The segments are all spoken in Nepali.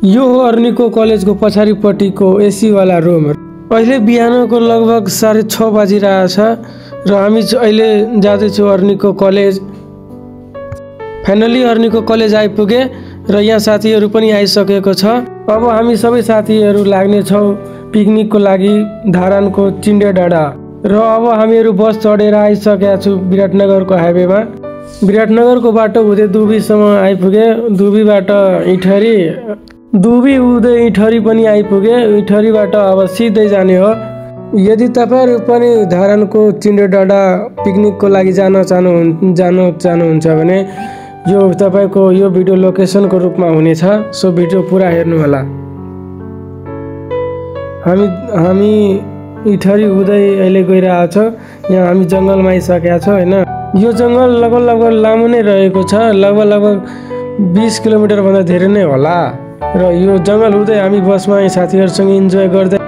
यो हो अर्निको कलेजको पछाडिपट्टिको एसी वाला रुम। अहिले बिहानको लगभग 6:30 बजिरहेछ र हामी अहिले जाँदैछौँ Arniko college. Finally Arniko college आइपुगे र यहाँ साथीहरू पनि आइसकेको छ। अब हामी सबै साथीहरू लाग्नेछौँ पिकनिकको लागि धारानको चिन्डे डाँडा। र अब हामीहरू बस चढेर आइसकेका छौँ विराटनगरको हाइवेमा। विराटनगरको बाटो हुँदै दुबीसम्म आइपुगे। दुबीबाट इटहरी, दुबी हुँदै इटहरी पनि आइपुगे। इटहरीबाट अब सिधै जाने हो। यदि तपाईँहरू पनि धारानको चिन्डे डाँडा पिकनिकको लागि जान चाहनुहुन्छ भने यो तपाईँको यो भिडियो लोकेसनको रूपमा हुनेछ। सो भिडियो पुरा हेर्नु होला। हामी इटहरी हुँदै अहिले गइरहेको छ। यहाँ हामी जङ्गलमा आइसकेका छौँ होइन। यो जङ्गल लगभग लामो नै रहेको छ। लगभग 20 किलोमिटर भन्दा धेरै नै होला। र यो जङ्गल हुँदै हामी बसमा साथीहरूसँग इन्जोय गर्दै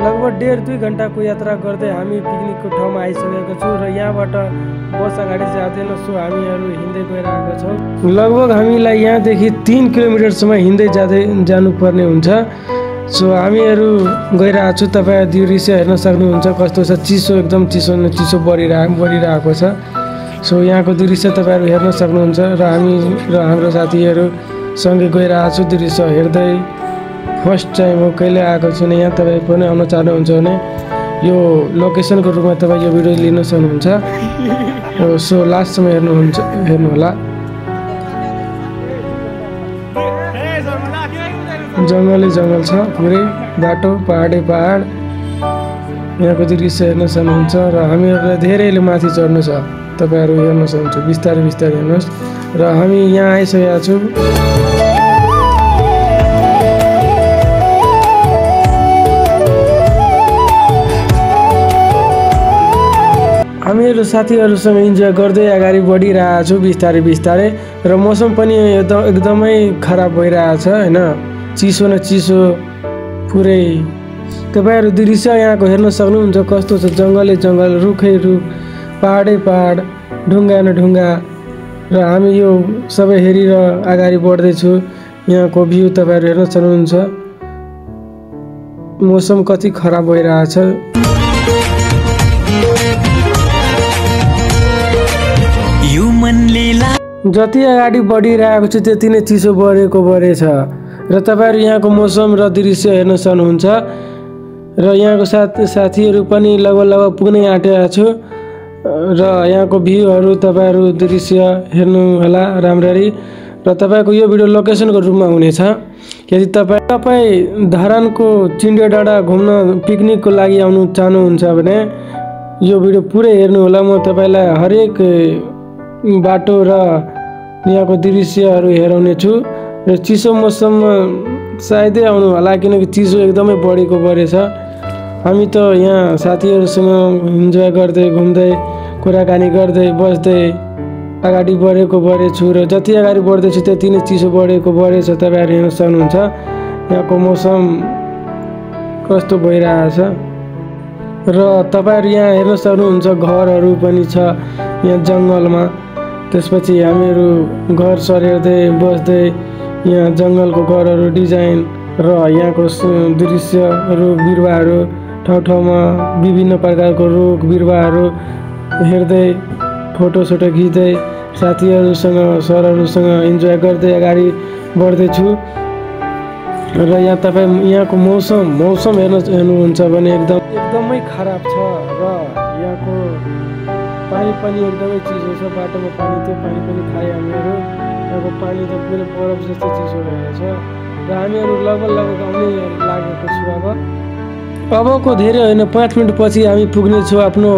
लगभग 1.5-2 घन्टाको यात्रा गर्दै हामी पिकनिकको ठाउँमा आइसकेको छौँ। र यहाँबाट बस अगाडि जाँदैन। सो हामीहरू हिँड्दै गइरहेको छौँ। लगभग हामीलाई यहाँदेखि 3 किलोमिटरसम्म हिँड्दै जानुपर्ने हुन्छ। सो हामीहरू गइरहेको छौँ। तपाईँ दृश्य हेर्न सक्नुहुन्छ कस्तो छ। चिसो, एकदम चिसो बढिरहेको छ। सो यहाँको दृश्य तपाईँहरू हेर्न सक्नुहुन्छ। र हामी र हाम्रो साथीहरू सँगै गइरहेको छु दृश्य हेर्दै। फर्स्ट टाइम हो, कहिले आएको छु यहाँ। तपाईँ पनि आउन चाहनुहुन्छ भने यो लोकेसनको रूपमा तपाईँ यो भिडियो लिन सक्नुहुन्छ। सो लास्टसम्म हेर्नु होला। जङ्गलै जङ्गल छ पुरै, बाटो पहाडै पहाड। यहाँको दृश्य हेर्न सक्नुहुन्छ। र हामीहरूलाई धेरैले माथि चढ्नु छ। तपाईँहरू हेर्न सक्नुहुन्छ। बिस्तारै हेर्नुहोस्। र हामी यहाँ आइसकेका छौँ। हामीहरू साथीहरूसँग इन्जोय गर्दै अगाडि बढिरहेको छु बिस्तारै। र मौसम पनि एकदमै खराब भइरहेछ होइन। चिसो न चिसो पुरै। तपाईँहरू दृश्य यहाँको हेर्न सक्नुहुन्छ कस्तो छ। जङ्गलै जङ्गल, रुखै रुख, पहाडै पहाड, ढुङ्गा न ढुङ्गा। र हामी यो सबै हेरेर अगाडि बढ्दैछु। यहाँको भ्यू तपाईँहरू हेर्न सक्नुहुन्छ। मौसम कति खराब भइरहेछ। जति अगाडि बढिरहेको छु त्यति नै चिसो बढेछ। र तपाईँहरू यहाँको मौसम र दृश्य हेर्न सक्नुहुन्छ। र यहाँको साथीहरू पनि लगभग पुग्नै आँटेको छु। र यहाँको भ्यूहरू तपाईँहरू दृश्य हेर्नु होला राम्ररी। र तपाईँको यो भिडियो लोकेसनको रूपमा हुनेछ। यदि तपाईँ धरानको चिन्डे डाँडा घुम्न पिकनिकको लागि आउनु चाहनुहुन्छ भने यो भिडियो पुरै हेर्नु होला। म तपाईँलाई हरेक बाटो र यहाँको दृश्यहरू हेराउने छु। र चिसो मौसममा सायदै आउनु होला किनकि चिसो एकदमै बढेछ। हामी त यहाँ साथीहरूसँग इन्जोय गर्दै घुम्दै कुराकानी गर्दै बस्दै अगाडि बढेछु। र जति अगाडि बढ्दैछु त्यति नै चिसो बढेछ। तपाईँहरू हेर्न सक्नुहुन्छ यहाँको मौसम कस्तो भइरहेछ। र तपाईँहरू यहाँ हेर्न सक्नुहुन्छ घरहरू पनि छ यहाँ जङ्गलमा। त्यसपछि हामीहरू घर सरेर्दै बस्दै यहाँ जङ्गलको घरहरू डिजाइन र यहाँको दृश्य, रुख बिरुवाहरू, ठाउँमा विभिन्न प्रकारको रुख बिरुवाहरू हेर्दै फोटोसोटो खिच्दै साथीहरूसँग सरहरूसँग इन्जोय गर्दै अगाडि बढ्दैछु। र यहाँ तपाईँ यहाँको मौसम हेर्नुहुन्छ भने एकदमै खराब छ। र यहाँको पानी पनि एकदमै चिसो छ। बाटोमा पानी, त्यो पानी पनि खाए हामीहरू। यहाँको पानी त पुरै बरफ जस्तो चिसो रहेछ। र हामीहरू लगभग आउनै लागेको छु। अबको धेरै होइन 5 मिनट पछि हामी पुग्नेछौँ आफ्नो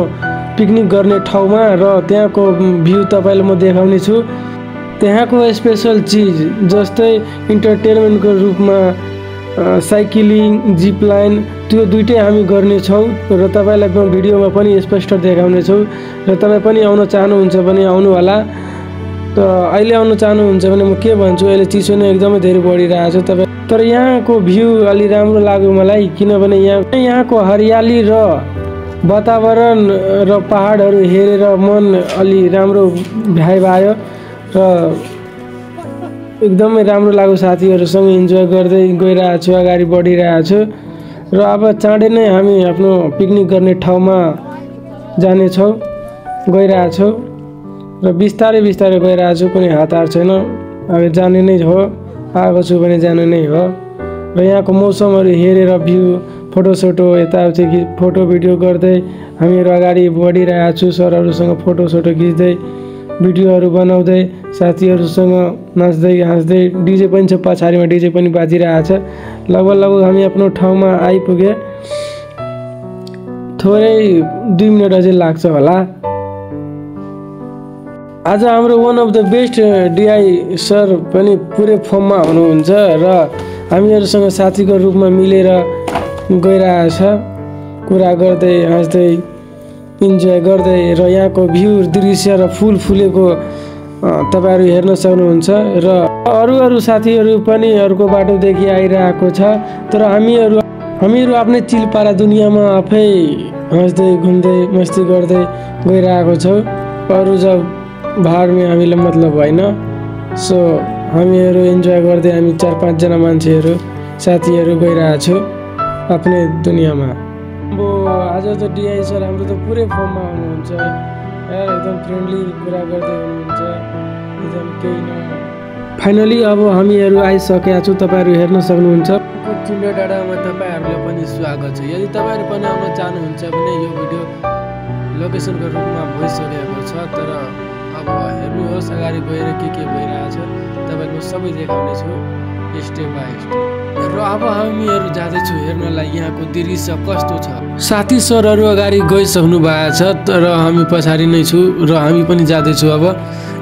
पिकनिक गर्ने ठाउँमा। र त्यहाँको भ्यू तपाईँलाई म देखाउने छु। त्यहाँको स्पेसल चिज जस्तै इन्टरटेनमेन्टको रूपमा साइक्लिङ, जिप लाइन, त्यो दुइटै हामी गर्नेछौँ। र तपाईँलाई म भिडियोमा पनि स्पष्ट देखाउनेछौँ। र तपाईँ पनि आउन चाहनुहुन्छ भने आउनु होला। त अहिले आउन चाहनुहुन्छ भने म के भन्छु, अहिले चिसो नै एकदमै धेरै बढिरहेछ। तर यहाँको भ्यू अलि राम्रो लाग्यो मलाई किनभने यहाँको हरियाली र वातावरण र पहाडहरू हेरेर मन अलि राम्रो भाइब आयो। र एकदमै राम्रो लाग्यो साथीहरूसँग इन्जोय गर्दै गइरहेको छु अगाडि बढिरहेको छु र अब चाँडै नै हामी आफ्नो पिकनिक गर्ने ठाउँमा जानेछौँ गइरहेको छौँ र बिस्तारै बिस्तारै गइरहेको छु कुनै हतार छैन अब जाने नै हो आएको छु भने जाने नै हो र यहाँको मौसमहरू हेरेर भ्यू फोटोसोटो यताउति फोटो भिडियो गर्दै हामीहरू अगाडि बढिरहेको छु सरहरूसँग फोटोसोटो खिच्दै भिडियोहरू बनाउँदै साथीहरूसँग नाच्दै हाँस्दै डिजे पनि छ पछाडिमा डिजे पनि बाजिरहेको छ लगभग हामी आफ्नो ठाउँमा आइपुगे थोरै 2 मिनट अझै लाग्छ होला आज हाम्रो one of the best DI sir पनि पुरै फर्ममा हुनुहुन्छ र हामीहरूसँग साथीको रूपमा मिलेर गइरहेको छ कुरा गर्दै हाँस्दै इन्जोय गर्दै र यहाँको भ्यू दृश्य र फुल फुलेको तपाईहरु हेर्न सक्नुहुन्छ र अरू साथीहरू पनि अर्को बाटोदेखि आइरहेको छ तर हामीहरू आफ्नै चिलपारा दुनियाँमा आफै हाँस्दै घुम्दै मस्ती गर्दै गइरहेको छौँ अरू जब भाडमा हामीलाई मतलब होइन सो हामीहरू इन्जोय गर्दै हामी 4-5 जना मान्छेहरू साथीहरू गइरहेको छौँ आफ्नै दुनियाँमा अब आज त डिआई सर हाम्रो त पुरै फर्ममा हुनुहुन्छ यार एकदम फ्रेन्डली कुरा गर्दै हुनुहुन्छ एकदम केही न फाइनली अब हामीहरू आइसकेका छौँ तपाईहरु हेर्न सक्नुहुन्छ चिन्डो डाँडामा तपाईहरुलाई पनि स्वागत छ यदि तपाईहरु पनि आउन चाहनुहुन्छ भने यो भिडियो लोकेसनको रूपमा भइसकेको छ तर अब हेर्नुहोस् अगाडि गएर के भइरहेछ तपाईहरुको सबै देखाउने छु स्टेप बाइ स्टेप र अब हामीहरू जाँदैछु हेर्नलाई यहाँको दृश्य कस्तो छ साथी सरहरू अगाडि गइसक्नु भएको छ तर हामी पछाडि नै छु र हामी पनि जाँदैछु अब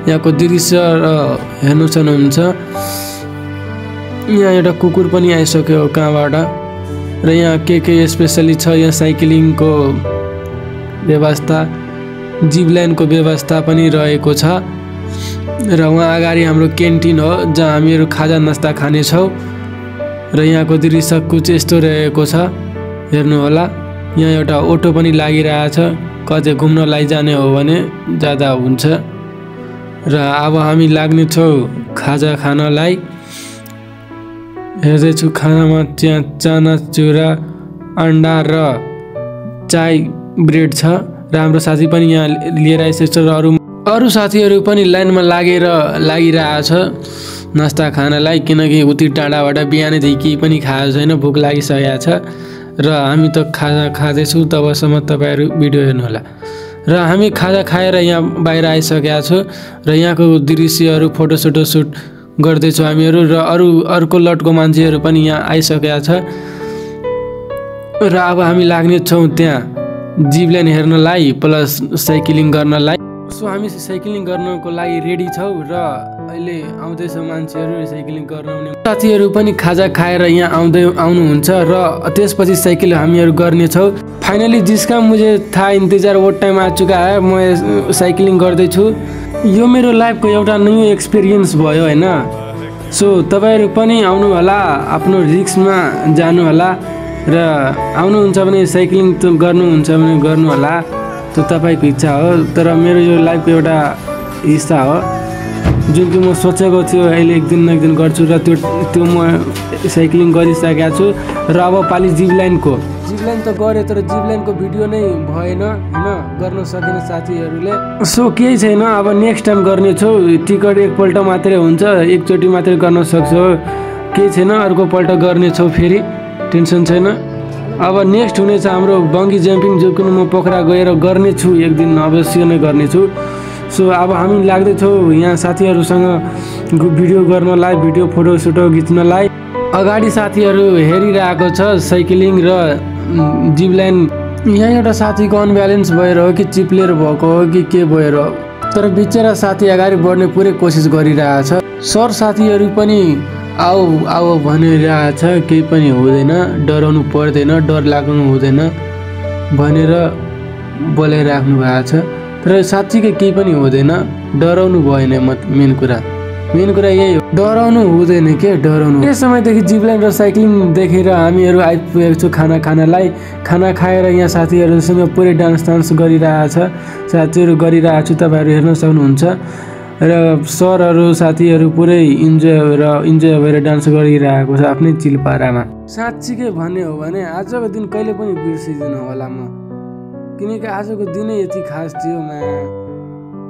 यहाँको दृश्य हेर्नु सक्नुहुन्छ यहाँ एउटा कुकुर पनि आइसक्यो कहाँबाट र यहाँ के स्पेशली छ यहाँ साइक्लिङको व्यवस्था जिप लाइनको व्यवस्था पनि रहेको छ र वहाँ अगाडि हाम्रो क्यान्टिन हो जहाँ हामीहरू खाजा नास्ता खानेछौँ र यहाँको दृश्य कुछ यस्तो रहेको छ हेर्नु होला यहाँ एउटा अटो पनि लागिरहेछ कतै घुम्न लैजाने हो भने ज्यादा हुन्छ र अब हामी लाग्ने छौँ खाजा खानलाई हेर्दैछु खानामा चाना चुरा अन्डा र चाय ब्रेड छ र हाम्रो साथी पनि यहाँ लिएर आइसकेको छ र अरू साथीहरू पनि लाइनमा लागिरहेछ नास्ता खानलाई किनकि उति टाढाबाट बिहानैदेखि केही पनि खाएको छैन भोक लागिसकेको छ र हामी त खाजा खाँदैछौँ तबसम्म तपाईहरु भिडियो हेर्नु होला र हामी खाजा खाएर यहाँ बाहिर आइसकेका छौँ र यहाँको दृश्यहरू फोटोसोटो सुट गर्दैछौँ हामीहरू र अर्को लटको मान्छेहरू पनि यहाँ आइसकेका छ र अब हामी लाग्ने छौँ त्यहाँ जिप लाइन हेर्नलाई प्लस साइक्लिङ गर्नलाई सो हामी साइक्लिङ गर्नको लागि रेडी छौँ र अहिले आउँदैछ मान्छेहरू साइक्लिङ गर्न आउने साथीहरू पनि खाजा खाएर यहाँ आउनुहुन्छ र त्यसपछि साइकल हामीहरू गर्नेछौँ फाइनली जिसका मुझे था इन्तजार वो टाइम आ चुका है म साइक्लिङ गर्दैछु यो मेरो लाइफको एउटा न्यू एक्सपिरियन्स भयो होइन सो तपाईहरु पनि आउनु होला आफ्नो रिस्कमा जानु होला र आउनुहुन्छ भने साइक्लिङ गर्नुहुन्छ भने गर्नु होला त्यो तपाईको इच्छा हो तर मेरो यो लाइफको एउटा हिस्सा हो जुन कि म सोचेको थियो अहिले एक दिन गर्छु र त्यो म साइक्लिङ गरिसकेको छु र अब पाली जिप लाइन त गरे तर जिप लाइनको भिडियो नै भएन हैन गर्न सकेन साथीहरूले सो केही छैन अब नेक्स्ट टाइम गर्ने छु टिकट एकपल्ट मात्रै हुन्छ एकचोटी मात्रै गर्न सक्छौ केही छैन अर्को पल्ट गर्ने छौ फेरि टेन्सन छैन अब नेक्स्ट हुनेछ हाम्रो बङ्गी जम्पिङ जो कि म पोखरा गएर गर्ने छु एक दिन अवश्य नै गर्ने छु सो अब हामी लाग्दैछौँ यहाँ साथीहरूसँग भिडियो गर्नलाई भिडियो फोटोसोटो खिच्नलाई अगाडि साथीहरू हेरिरहेको छ साइक्लिङ र जिप लाइन यहाँ एउटा साथीको अनब्यालेन्स भएर हो कि चिप्लेर भएको हो कि के भएर हो तर बिचरा साथी अगाडि बढ्ने पुरै कोसिस गरिरहेछ सर साथीहरू पनि आऊ भनिरहेछ केही पनि हुँदैन डराउनु पर्दैन डर लाग्नु हुँदैन भनेर बोलाइराख्नु भएको छ तर साँच्चीकै केही पनि हुँदैन डराउनु भएन मेन कुरा यही हो डराउनु हुँदैन के डराउनु यस समयदेखि जिप लाइन र साइक्लिङ देखेर हामीहरू आइपुगेको छु खाना खाएर यहाँ साथीहरूसँग पुरै डान्स गरिरहेछ साथीहरू गरिरहेको छु तपाईहरु हेर्न सक्नुहुन्छ र सरहरू साथीहरू पुरै इन्जोय भएर डान्स गरिरहेको छ आफ्नै चिल पारामा। साँच्चीकै भन्ने हो भने आजको दिन कहिले पनि बिर्सिदिनु होला म, किनकि आजको दिनै यति खास थियो।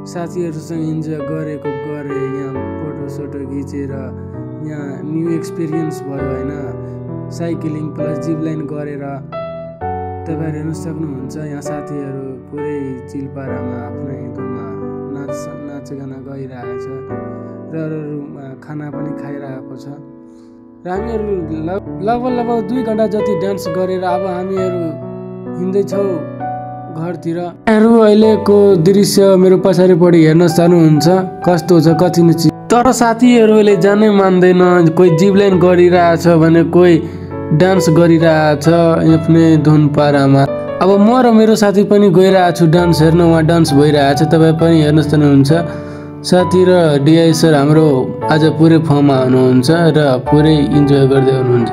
साथीहरूसँग इन्जोय गरेको गरे, यहाँ फोटोसोटो खिचेर यहाँ न्यू एक्सपिरियन्स भयो होइन। साइक्लिङ प्लस जिप लाइन गरेर तपाईँहरू हेर्न सक्नुहुन्छ यहाँ साथीहरू पुरै चिलपारामा आफ्नै धुनमा नाचगाना गइरहेको छ र खाना पनि खाइरहेको छ। र हामीहरू लगभग 2 घन्टा जति डान्स गरेर अब हामीहरू हिँड्दैछौँ घरतिर। अहिलेको दृश्य मेरो पछाडिपट्टि हेर्न सक्नुहुन्छ कस्तो छ, कति नै चिज। तर साथीहरूले जानै मान्दैन, कोही जिप लाइन गरिरहेछ भने कोही डान्स गरिरहेछ आफ्नै धुन पारामा। अब म र मेरो साथी पनि गइरहेको छु डान्स हेर्न, उहाँ डान्स भइरहेछ, तपाईँ पनि हेर्न सक्नुहुन्छ। साथी र डिआई सर हाम्रो आज पुरै फर्ममा हुनुहुन्छ र पुरै इन्जोय गर्दै हुनुहुन्छ।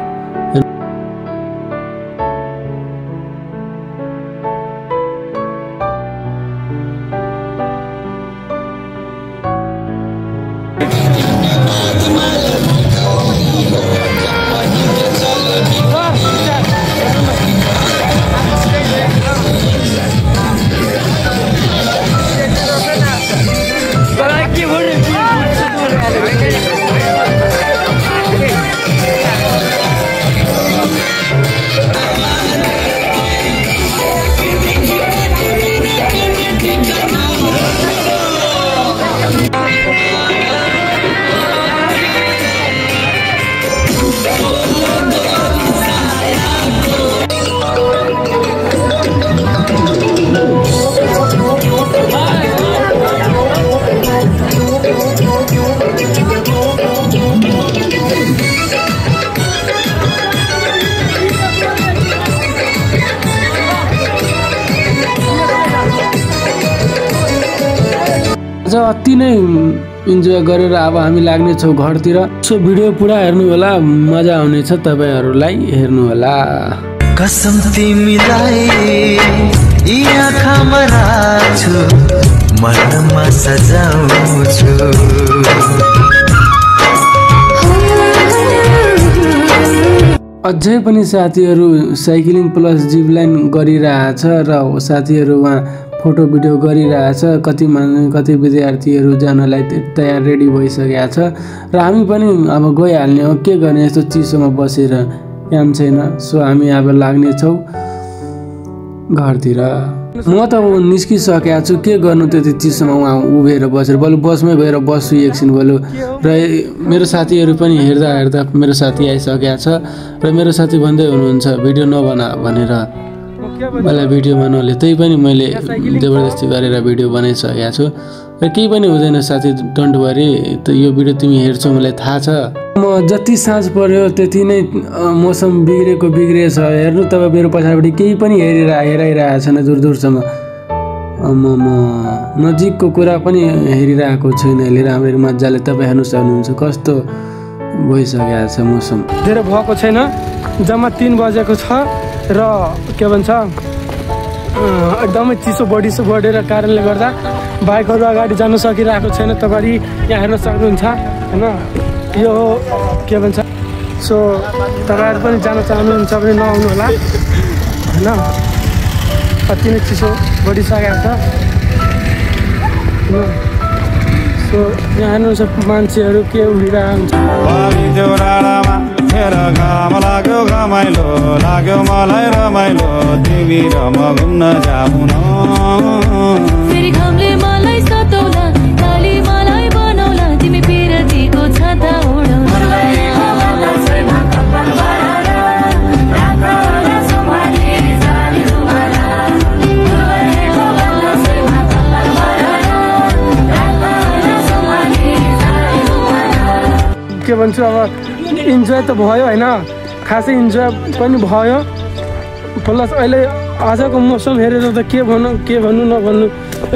अति नै इन्जोय गरेर अब हामी लाग्नेछौँ घरतिर। सो भिडियो पुरा हेर्नु होला, मजा आउनेछ तपाईँहरूलाई, हेर्नु होला। कसम तिमीलाई यी आँखामा राख्छु, मनमा सजाउँछु। अझै पनि साथीहरू साइक्लिङ प्लस जिप लाइन गरिरहेछ र साथीहरू उहाँ फोटो भिडियो गरिरहेछ। कति विद्यार्थीहरू जानलाई तयार रेडी भइसकेका छ र हामी पनि अब गइहाल्ने हो, के गर्ने यस्तो चिसोमा बसेर काम छैन। सो हामी अब लाग्नेछौँ घरतिर। म त निस्किसकेको छु, के गर्नु त्यति चिसोमा उहाँ उभिएर बसेर, बरु बसमै गएर बस्छु एकछिन बरु। र मेरो साथीहरू पनि हेर्दा मेरो साथी आइसकेको छ र मेरो साथी भन्दै हुनुहुन्छ भिडियो नबना भनेर, मलाई भिडियोमा नले, त्यही पनि मैले जबरजस्ती गरेर भिडियो बनाइसकेको छु र केही पनि हुँदैन साथी, डोन्ट वरी। यो भिडियो तिमी हेर्छौ मलाई थाहा छ। म जति साँझ पर्यो त्यति नै मौसम बिग्रेछ। हेर्नु तपाईँ मेरो पछाडिपट्टि केही पनि हेराइरहेको छैन दूरसम्म। म नजिकको कुरा पनि हेरिरहेको छैन अहिले, राम्ररी मजाले तपाईँ हेर्नु सक्नुहुन्छ कस्तो भइसकेको छ मौसम। धेरै भएको छैन, जम्मा 3 बजेको छ र के भन्छ एकदमै चिसो बढेर कारणले गर्दा बाइकहरू अगाडि जान सकिरहेको छैन। तपाईँ यहाँ हेर्न सक्नुहुन्छ होइन, यो हो के भन्छ। सो तपाईँहरू पनि जान चाहनुहुन्छ भने नआउनु होला होइन, अति नै चिसो बढिसकेको छ। सो यहाँ हेर्नुहुन्छ मान्छेहरू के उडिरहेको हुन्छ। घाम लाग्यो घमाइलो लाग्यो मलाई रमाइलो, तिमी र म घुम्न जाऊ न। फेरि घामले मलाई सताउला, काली मलाई बनाउला, तिमी पिरतीको छाता ओढौ। के भन्छु अब इन्जोय त भयो होइन, खासै इन्जोय पनि भयो। प्लस अहिले आजको मौसम हेरेर त के भन्नु नभन्नु,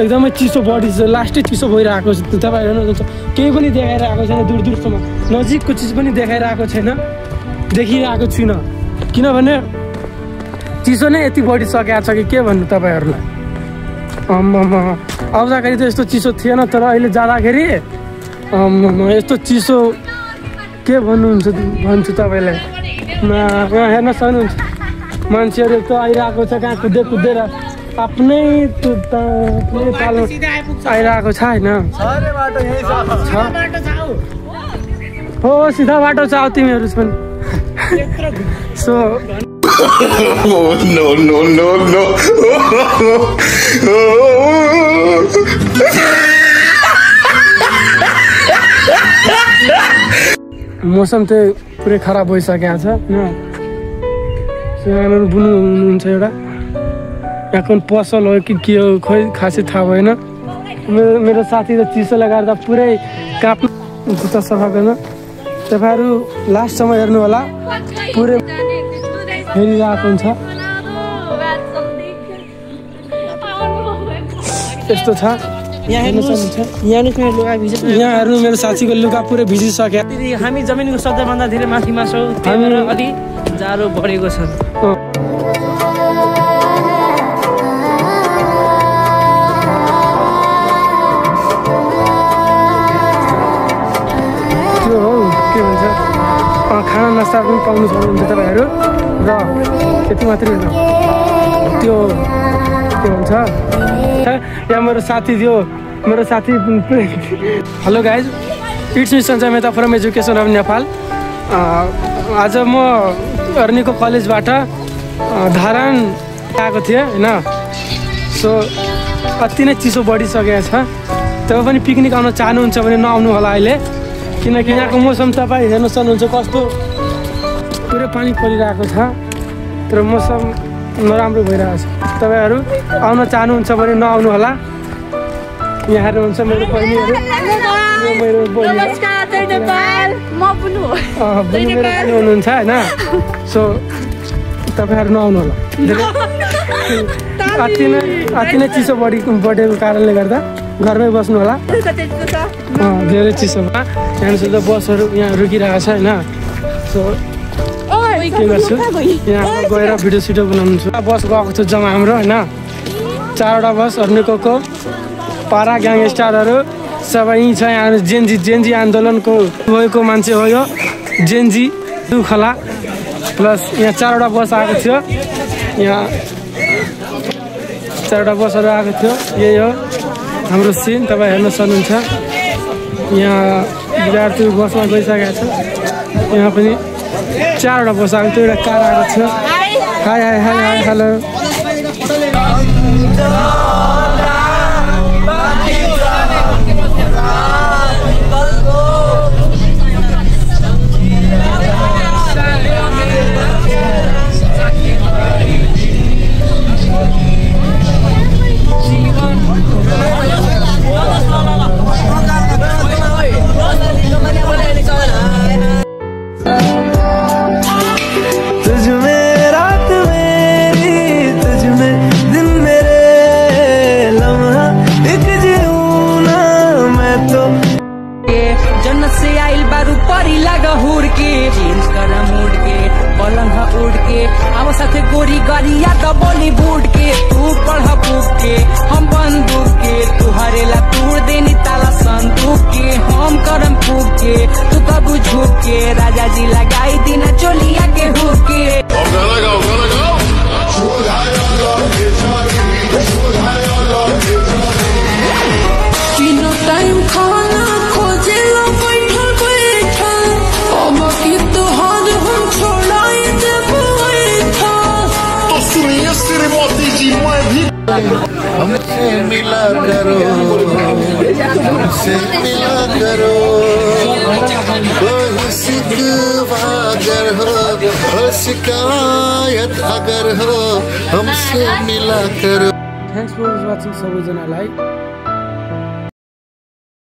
एकदमै चिसो बढी छ, लास्टै चिसो भइरहेको छ। तपाईँ हेर्नुहुन्छ केही पनि देखाइरहेको छैन, दूरसम्म नजिकको चिज पनि देखाइरहेको छैन, देखिरहेको छुइनँ, किनभने चिसो नै यति बढिसकेको छ कि के भन्नु तपाईँहरूलाई। आउँदाखेरि त यस्तो चिसो थिएन तर अहिले जाँदाखेरि यस्तो चिसो के भन्छु तपाईँलाई यहाँ हेर्न सक्नुहुन्छ मान्छेहरू त आइरहेको छ कहाँ कुदेर आफ्नै तालमा आइरहेको छ होइन हो सिधा बाटो छ आऊ तिमीहरू पनि सो मौसम चाहिँ पुरै खराब भइसकेको छ यहाँनिर बुन्नु हुनुहुन्छ एउटा यहाँको पसल हो कि के हो खोइ खासै थाहा भएन मेरो साथी त चिसोले गर्दा पुरै काप्नु जुत्ता सफा गर्न तपाईँहरू लास्टसम्म हेर्नु होला पुरै हेरिरहेको हुन्छ यस्तो छ यहाँ हेर्नु मेरो साथीको लुगा पुरै भिजिसक्यो हामी जमिनको सबैभन्दा धेरै माथिमा छौँ त्यही भएर अलि जाडो बढेको छ त्यो हो के भन्छ खाना नास्ता पनि पाउनु सक्नुहुन्छ तपाईँहरू र त्यति मात्रै होइन त्यो के भन्छ यहाँ मेरो साथी थियो मेरो साथी hello guys it's me Sanjay Mehta from education of Nepal आज म अर्नीको कलेजबाट धारान आएको थिएँ होइन सो अति नै चिसो बढिसकेको छ तपाईँ पनि पिकनिक आउन चाहनुहुन्छ भने नआउनु होला अहिले किनकि यहाँको मौसम तपाईँ हेर्न सक्नुहुन्छ कस्तो पुरै पानी परिरहेको छ तर मौसम नराम्रो भइरहेको छ तपाईँहरू आउन चाहनुहुन्छ भने नआउनु होला यहाँ हेर्नुहुन्छ मेरो बहिनीहरू हुनुहुन्छ होइन सो तपाईँहरू नआउनु होला अति नै चिसो बढेको कारणले गर्दा घरमै बस्नु होला धेरै चिसोमा यहाँ बसहरू यहाँ रोकिरहेको छ होइन सो के गर्छु यहाँ गएर भिडियो सिडियो बनाउनु छु बस गएको छ जम्मा हाम्रो होइन 4वटा बस अर्निको पारा ग्याङस्टारहरू सबै यहीँ छ यहाँ जेन्जी आन्दोलनको भएको मान्छे हो यो जेन्जी दुखला प्लस यहाँ 4वटा बस आएको थियो यहाँ 4वटा बसहरू आएको थियो यही हो हाम्रो सिन तपाईँ हेर्न सक्नुहुन्छ यहाँ विद्यार्थी बसमा गइसकेको छ यहाँ पनि 4वटा बस आएको थियो एउटा कार आएको थियो हाई हेलो गोरी गरिया त बॉलीवुड के तू पढ़ बुक के हम बंदूक के तू हरेला तोड़ देनी ताला संदूक के हम करम फूक के तू कबू झूक के राजा जी लगाई दीना चोलिया के हुक के तीनों टाइम खाना खोजे लो बैठल बैठल अब की तो हाथ हम छोड़ाई दे हमसे मिला करो कोई शिकवा अगर हो शिकायत अगर हो हमसे मिला करो थ्याङ्क्स फर वाचिङ सबैजनालाई